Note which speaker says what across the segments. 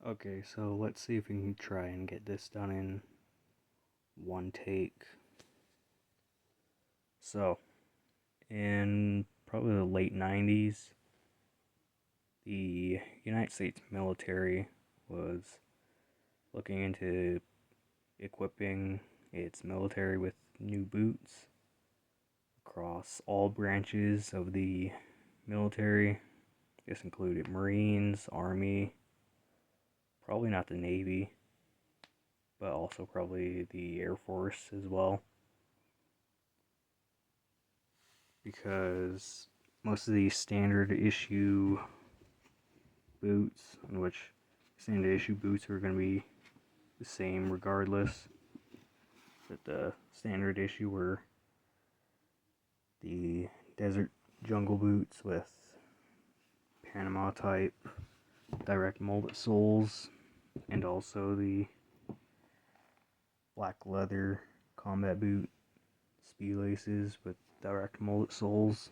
Speaker 1: Okay, so let's see if we can try and get this done in one take. So, in probably the late 90s, the United States military was looking into equipping its military with new boots across all branches of the military. This included Marines, Army, probably not the Navy, but also probably the Air Force as well. Because most of these standard issue boots, in which standard issue boots are going to be the same regardless, but the standard issue were the desert jungle boots with Panama type direct molded soles, and also the black leather combat boot speed laces with direct molded soles.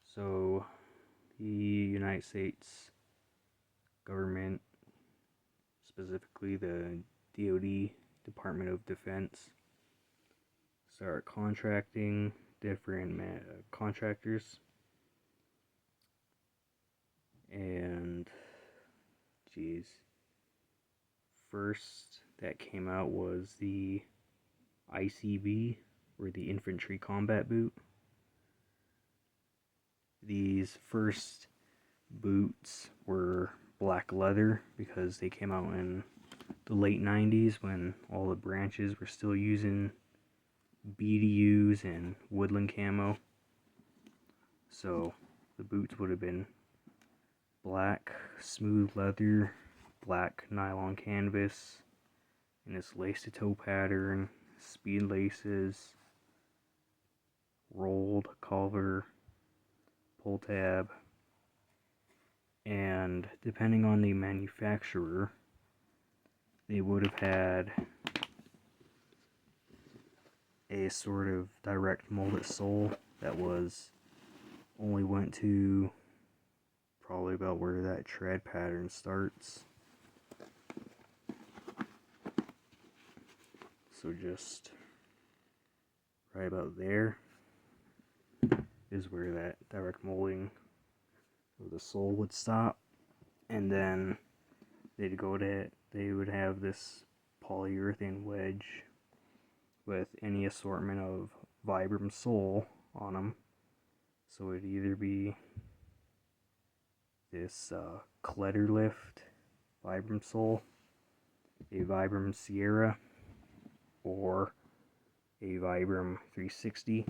Speaker 1: So the United States government, specifically the DoD, Department of Defense, start contracting different contractors, and first that came out was the ICB, or the Infantry Combat Boot. These first boots were black leather because they came out in the late 90s when all the branches were still using BDUs and woodland camo. So the boots would have been black smooth leather, black nylon canvas, and this lace-to-toe pattern, speed laces, rolled collar, pull tab, and depending on the manufacturer, they would have had a sort of direct molded sole that was only went to probably about where that tread pattern starts. So just right about there is where that direct molding of the sole would stop, and then they would have this polyurethane wedge with any assortment of Vibram sole on them. So it'd either be this Kletter Lift Vibram sole, a Vibram Sierra, or a Vibram 360.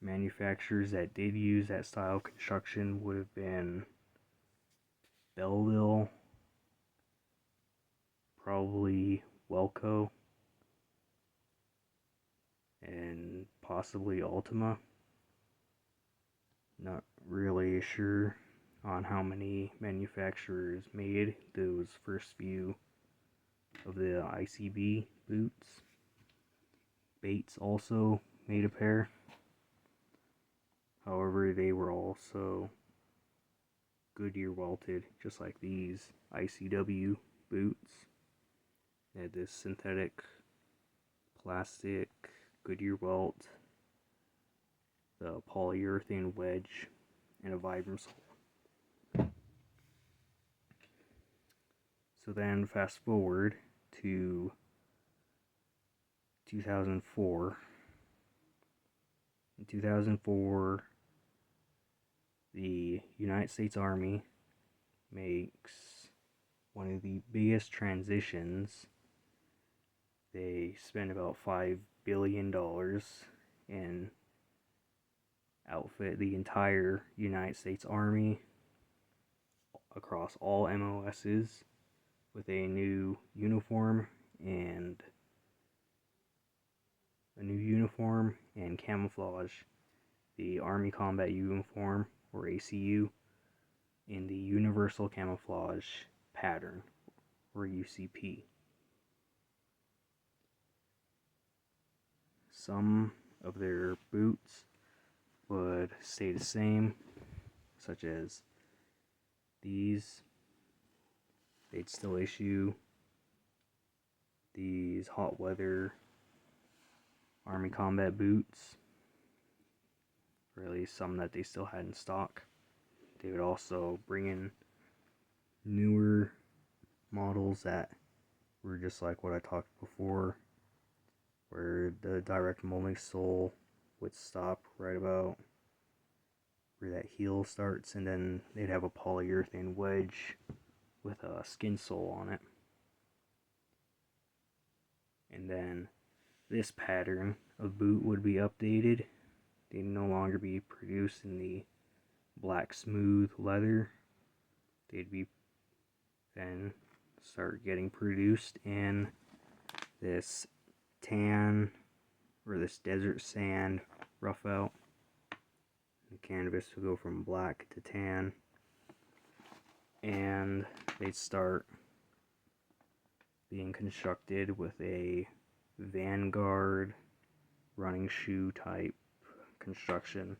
Speaker 1: Manufacturers that did use that style of construction would have been Belleville, probably Welco, and possibly Ultima. Not really sure on how many manufacturers made those first few of the ICB boots. Bates also made a pair. However, they were also Goodyear welted, just like these ACBTW boots. They had this synthetic plastic Goodyear welt, the polyurethane wedge, and a Vibram sole. So then fast forward to 2004. In 2004, the United States Army makes one of the biggest transitions. They spend about $5 billion and outfit the entire United States Army across all MOSs with a new uniform and camouflage the Army Combat Uniform, or ACU, in the Universal Camouflage Pattern, or UCP. Some of their boots would stay the same, such as these. They'd still issue these hot weather Army combat boots, or at least some that they still had in stock. They would also bring in newer models that were just like what I talked before, where the direct molding sole would stop right about where that heel starts, and then they'd have a polyurethane wedge with a skin sole on it. And then this pattern of boot would be updated. They'd no longer be produced in the black smooth leather. They'd be then start getting produced in this tan or this desert sand rough out. The canvas would go from black to tan, and they'd start being constructed with a Vanguard running shoe type construction,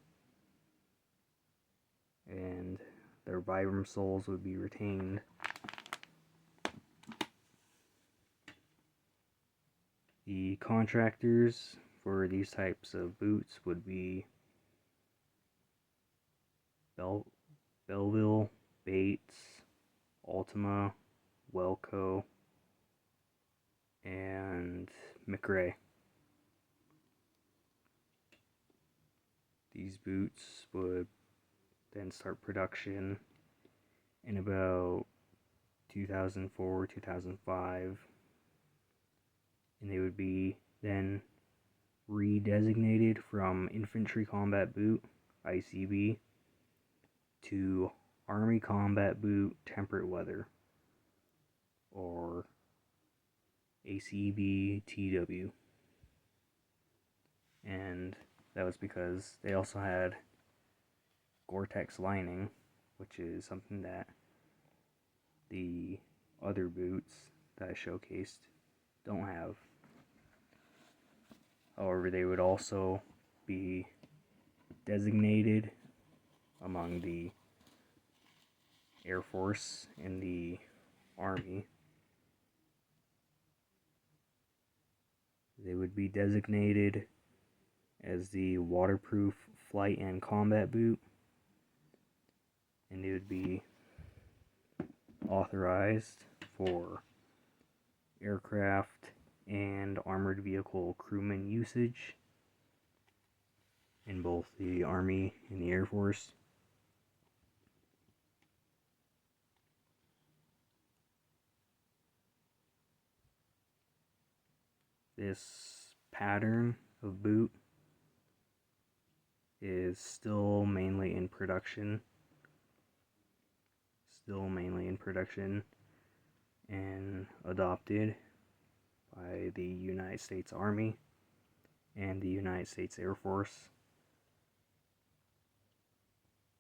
Speaker 1: and their Vibram soles would be retained. The contractors for these types of boots would be Belleville, Bates, Ultima, Welco, and McRae. These boots would then start production in about 2004, 2005, and they would be then redesignated from Infantry Combat Boot, ICB, to Army Combat Boot Temperate Weather, or ACBTW. And that was because they also had Gore-Tex lining, which is something that the other boots that I showcased don't have. However, they would also be designated among the Air Force and the Army. They would be designated as the waterproof flight and combat boot, and they would be authorized for aircraft and armored vehicle crewman usage in both the Army and the Air Force. This pattern of boot is still mainly in production. And adopted by the United States Army and the United States Air Force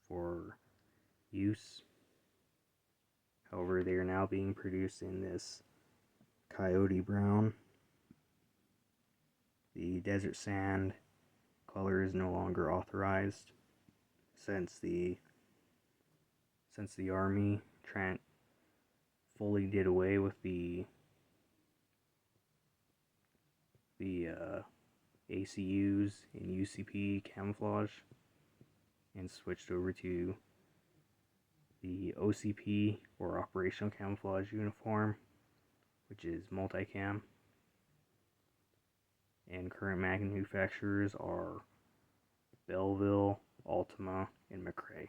Speaker 1: for use. However, they are now being produced in this coyote brown. The desert sand color is no longer authorized since the Army fully did away with the ACUs and UCP camouflage and switched over to the OCP, or Operational Camouflage Uniform, which is multicam. And current manufacturers are Belleville, Ultima, and McRae.